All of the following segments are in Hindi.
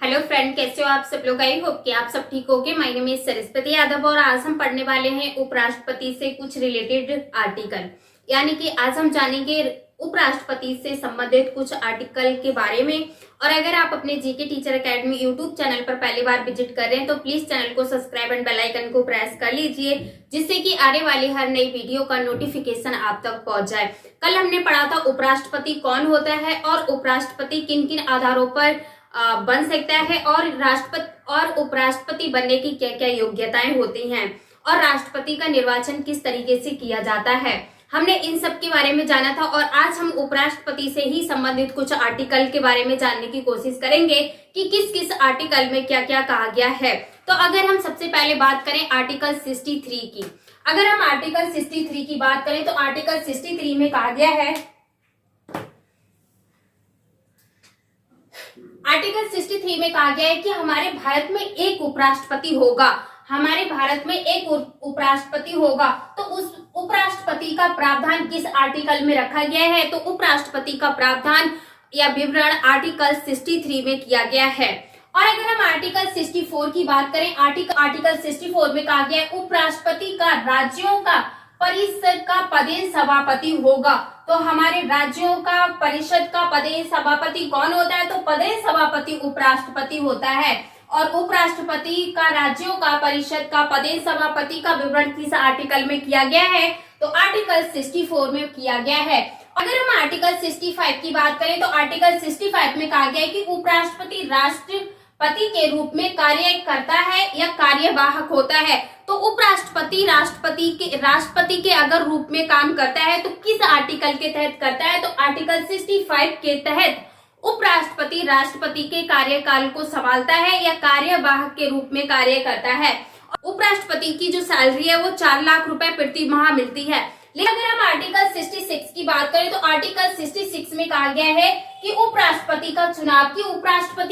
हेलो फ्रेंड, कैसे हो आप सब लोग। आई होप कि आप सब ठीक होगे। My name is Saraswati Yadav और आज हम पढ़ने वाले हैं उपराष्ट्रपति से कुछ रिलेटेड आर्टिकल। यानी कि आज हम जानेंगे उपराष्ट्रपति से संबंधित कुछ आर्टिकल के बारे में। और अगर आप अपने GK teacher academy YouTube channel पर पहली बार विजिट कर रहे हैं तो प्लीज चैनल को सब्सक्राइब एंड बेल आइकन को प्रेस कर लीजिए, जिससे कि आने वाली हर नई वीडियो का नोटिफिकेशन आप तक पहुंच जाए। कल हमने पढ़ा था उपराष्ट्रपति कौन होता है और उपराष्ट्रपति किन किन आधारों पर बन सकता है, और राष्ट्रपति और उपराष्ट्रपति बनने की क्या क्या योग्यताएं होती हैं, और राष्ट्रपति का निर्वाचन किस तरीके से किया जाता है। हमने इन सब के बारे में जाना था और आज हम उपराष्ट्रपति से ही संबंधित कुछ आर्टिकल के बारे में जानने की कोशिश करेंगे कि किस किस आर्टिकल में क्या क्या कहा गया है। तो अगर हम सबसे पहले बात करें आर्टिकल 63 की, अगर हम आर्टिकल 63 की बात करें तो आर्टिकल 63 में कहा गया है, आर्टिकल 63 में कहा गया है कि हमारे भारत में एक उपराष्ट्रपति होगा। हमारे भारत में एक उपराष्ट्रपति होगा। तो उस उपराष्ट्रपति का प्रावधान किस आर्टिकल में रखा गया है? तो उपराष्ट्रपति का प्रावधान या विवरण आर्टिकल 63 में किया गया है। और अगर हम आर्टिकल 64 की बात करें, आर्टिकल 64 में कहा गया है उपराष्ट्रपति का राज्यों का परिषद का पदेन सभापति होगा। तो हमारे राज्यों का परिषद का पदेन सभापति कौन होता है? तो पदेन सभापति उपराष्ट्रपति होता है। और उपराष्ट्रपति का राज्यों का परिषद का पदेन सभापति का विवरण किस आर्टिकल में किया गया है? तो आर्टिकल 64 में किया गया है। अगर हम आर्टिकल 65 की बात करें तो आर्टिकल 65 में कहा गया है कि उपराष्ट्रपति राष्ट्रपति के रूप में कार्य करता है या कार्यवाहक होता है। तो उपराष्ट्रपति राष्ट्रपति के अगर रूप में काम करता है तो किस आर्टिकल के तहत करता है? तो आर्टिकल 65 के तहत उपराष्ट्रपति राष्ट्रपति के कार्यकाल को संभालता है या कार्यवाहक के रूप में कार्य करता है। उपराष्ट्रपति की जो सैलरी है वो 4 लाख रुपए प्रति माह मिलती है। लेकिन अगर हम आर्टिकल 66 की बात करें तो आर्टिकल 66 में कहा गया है कि उपराष्ट्रपति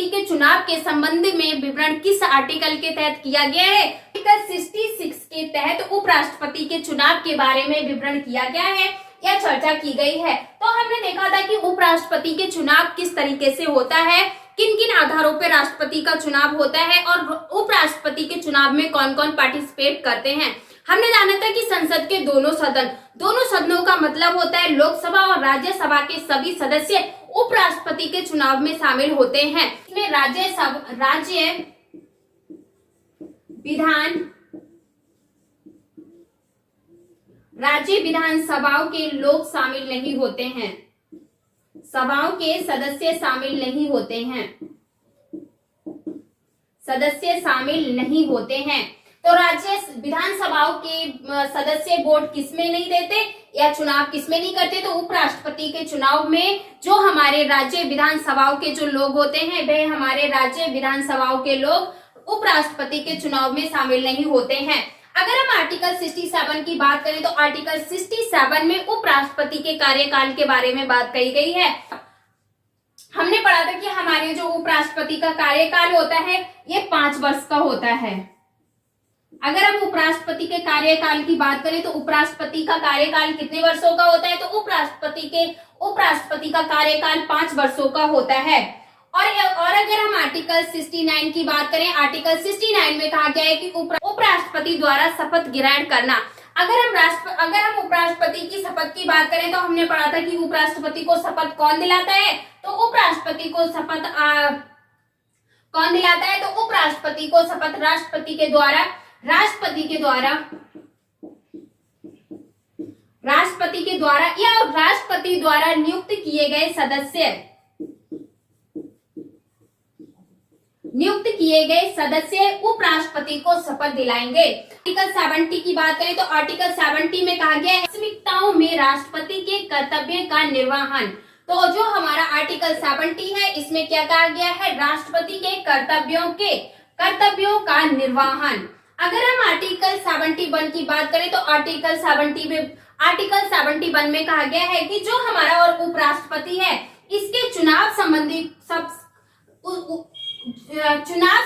के चुनाव के संबंध में विवरण किस आर्टिकल के तहत किया गया है? आर्टिकल 66 के तहत उपराष्ट्रपति के चुनाव के बारे में विवरण किया गया है या चर्चा की गई है। तो हमने देखा था कि उपराष्ट्रपति के चुनाव किस तरीके से होता है, किन किन आधारों पर राष्ट्रपति का चुनाव होता है, और उपराष्ट्रपति के चुनाव में कौन कौन पार्टिसिपेट करते हैं। हमने जाना था कि संसद के दोनों सदनों का मतलब होता है लोकसभा और राज्यसभा के सभी सदस्य उपराष्ट्रपति के चुनाव में शामिल होते हैं। इसमें राज्य विधानसभाओं के लोग शामिल नहीं होते हैं, सभाओं के सदस्य शामिल नहीं होते हैं, सदस्य शामिल नहीं होते हैं। तो राज्य विधानसभाओं के सदस्य वोट किसमें नहीं देते या चुनाव किसमें नहीं करते? तो उपराष्ट्रपति के चुनाव में जो हमारे राज्य विधानसभाओं के जो लोग होते हैं वे हमारे राज्य विधानसभाओं के लोग उपराष्ट्रपति के चुनाव में शामिल नहीं होते हैं। अगर हम आर्टिकल 67 की बात करें तो आर्टिकल 67 में उपराष्ट्रपति के कार्यकाल के बारे में बात कही गई है। हमने पढ़ा था कि हमारे जो उपराष्ट्रपति का कार्यकाल होता है ये 5 वर्ष का होता है। अगर हम उपराष्ट्रपति के कार्यकाल की बात करें तो उपराष्ट्रपति का कार्यकाल कितने वर्षों का होता है? तो उपराष्ट्रपति का कार्यकाल 5 वर्षों का होता है। और अगर हम आर्टिकल 69 की बात करें, आर्टिकल 69 में कहा गया है कि उपराष्ट्रपति द्वारा शपथ ग्रहण करना। अगर हम उपराष्ट्रपति की शपथ की बात करें तो हमने पढ़ा था कि उपराष्ट्रपति को शपथ कौन दिलाता है? तो उपराष्ट्रपति को शपथ कौन दिलाता है? तो उपराष्ट्रपति को शपथ राष्ट्रपति के द्वारा या राष्ट्रपति द्वारा नियुक्त किए गए सदस्य उपराष्ट्रपति को शपथ दिलाएंगे। आर्टिकल 70 की बात करें तो आर्टिकल 70 में कहा गया है प्राथमिकताओं में राष्ट्रपति के कर्तव्य का निर्वहन। तो जो हमारा आर्टिकल 70 है इसमें क्या कहा गया है? राष्ट्रपति के कर्तव्यों का निर्वहन। अगर हम आर्टिकल 71 की बात करें तो आर्टिकल 71 में कहा गया है कि जो हमारा और उपराष्ट्रपति है इसके चुनाव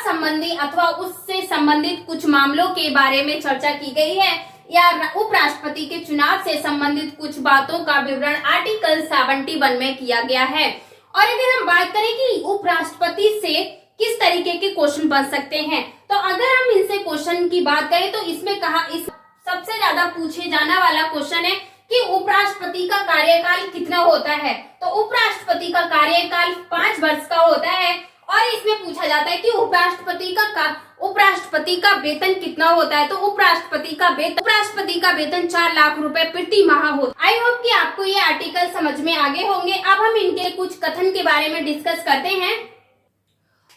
संबंधी अथवा उससे संबंधित कुछ मामलों के बारे में चर्चा की गई है, या उपराष्ट्रपति के चुनाव से संबंधित कुछ बातों का विवरण आर्टिकल 71 में किया गया है। और अगर हम बात करें कि उपराष्ट्रपति से किस तरीके के क्वेश्चन बन सकते हैं। तो अगर हम इनसे क्वेश्चन की बात करें तो इसमें कहा इस सबसे ज्यादा पूछे जाने वाला क्वेश्चन है कि उपराष्ट्रपति का कार्यकाल कितना होता है। तो उपराष्ट्रपति का कार्यकाल 5 वर्ष का होता है और इसमें पूछा जाता है कि उपराष्ट्रपति का वेतन कितना होता है। तो उपराष्ट्रपति का वेतन 4 लाख रुपए प्रति माह होता है। आई होप कि आपको ये आर्टिकल समझ में आ गए होंगे। अब हम इनके कुछ कथन के बारे में डिस्कस करते हैं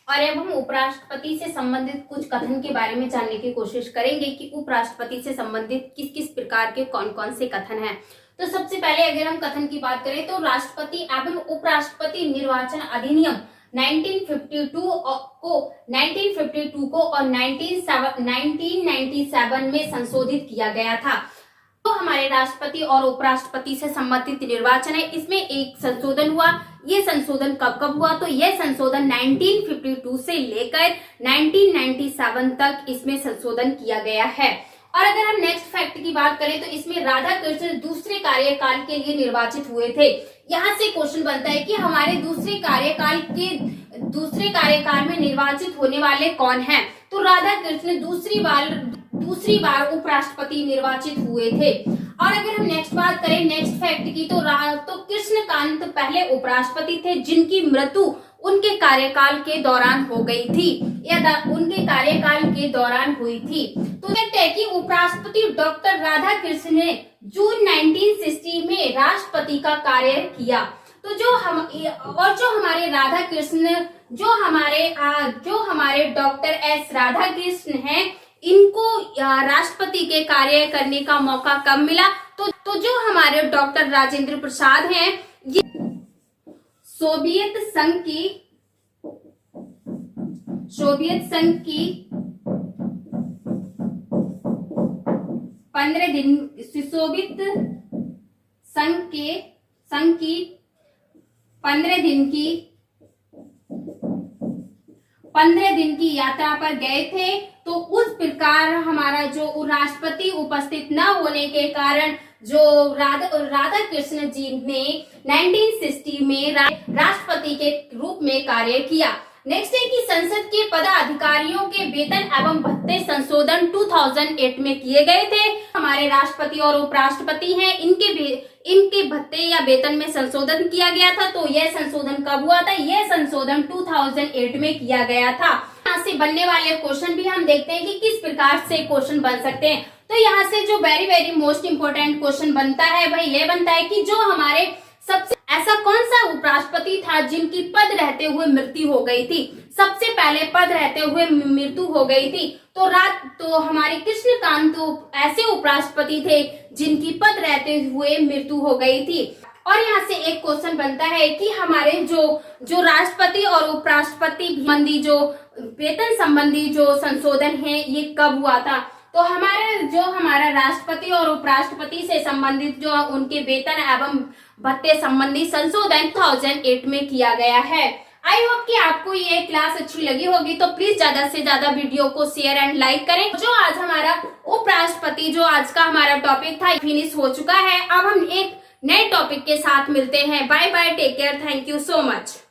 और अब हम उपराष्ट्रपति से संबंधित कुछ कथन के बारे में जानने की कोशिश करेंगे कि उपराष्ट्रपति से संबंधित किस किस प्रकार के कौन कौन से कथन हैं। तो सबसे पहले अगर हम कथन की बात करें तो राष्ट्रपति एवं उपराष्ट्रपति निर्वाचन अधिनियम 1952 को और 1997 में संशोधित किया गया था। तो हमारे राष्ट्रपति और उपराष्ट्रपति से संबंधित निर्वाचन है, इसमें एक संशोधन हुआ। ये संशोधन कब कब हुआ? तो यह संशोधन 1952 से लेकर 1997 तक इसमें संशोधन किया गया है। और अगर हम नेक्स्ट फैक्ट की बात करें तो इसमें राधाकृष्णन दूसरे कार्यकाल के लिए निर्वाचित हुए थे। यहाँ से क्वेश्चन बनता है कि हमारे दूसरे कार्यकाल में निर्वाचित होने वाले कौन हैं? तो राधाकृष्णन दूसरी बार उपराष्ट्रपति निर्वाचित हुए थे। और अगर हम नेक्स्ट बात करें नेक्स्ट फैक्ट की तो कृष्णकांत पहले उपराष्ट्रपति थे जिनकी मृत्यु उनके कार्यकाल के दौरान हो गई थी या उनके कार्यकाल के दौरान हुई थी। तो देखते हैं कि उपराष्ट्रपति डॉक्टर राधाकृष्णन ने जून 1960 में राष्ट्रपति का कार्य किया। तो जो हमारे राधाकृष्णन जो हमारे डॉक्टर एस राधाकृष्णन हैं, इनको राष्ट्रपति के कार्य करने का मौका कब मिला? तो जो हमारे डॉक्टर राजेंद्र प्रसाद हैं, ये सोवियत संघ की 15 दिन की यात्रा पर गए थे। तो उस प्रकार हमारा जो राष्ट्रपति उपस्थित न होने के कारण जो राधाकृष्ण जी ने 1960 में राष्ट्रपति के रूप में कार्य किया। नेक्स्ट है कि संसद के पदाधिकारियों के वेतन एवं भत्ते संशोधन 2008 में किए गए थे। हमारे राष्ट्रपति और उपराष्ट्रपति हैं, इनके भत्ते या वेतन में संशोधन किया गया था। तो यह संशोधन कब हुआ था? यह संशोधन 2008 में किया गया था। यहाँ से बनने वाले क्वेश्चन भी हम देखते हैं कि किस प्रकार से क्वेश्चन बन सकते हैं। तो यहाँ से जो वेरी मोस्ट इंपोर्टेंट क्वेश्चन बनता है वह यह बनता है कि जो हमारे सबसे ऐसा कौन सा उपराष्ट्रपति था जिनकी पद रहते हुए मृत्यु हो गई थी? सबसे पहले पद रहते हुए मृत्यु हो गई थी तो हमारे कृष्णकांत ऐसे उपराष्ट्रपति थे जिनकी पद रहते हुए मृत्यु हो गई थी। और यहाँ से एक क्वेश्चन बनता है कि हमारे जो राष्ट्रपति और उपराष्ट्रपति संबंधी जो वेतन संबंधी जो संशोधन है ये कब हुआ था? तो हमारा राष्ट्रपति और उपराष्ट्रपति से संबंधित जो उनके वेतन एवं भत्ते संबंधी संशोधन 2008 में किया गया है। आई होप कि आपको ये क्लास अच्छी लगी होगी। तो प्लीज ज्यादा से ज्यादा वीडियो को शेयर एंड लाइक करें। जो आज हमारा उपराष्ट्रपति जो आज का हमारा टॉपिक था फिनिश हो चुका है। अब हम एक नए टॉपिक के साथ मिलते हैं। Bye bye, take care, thank you so much.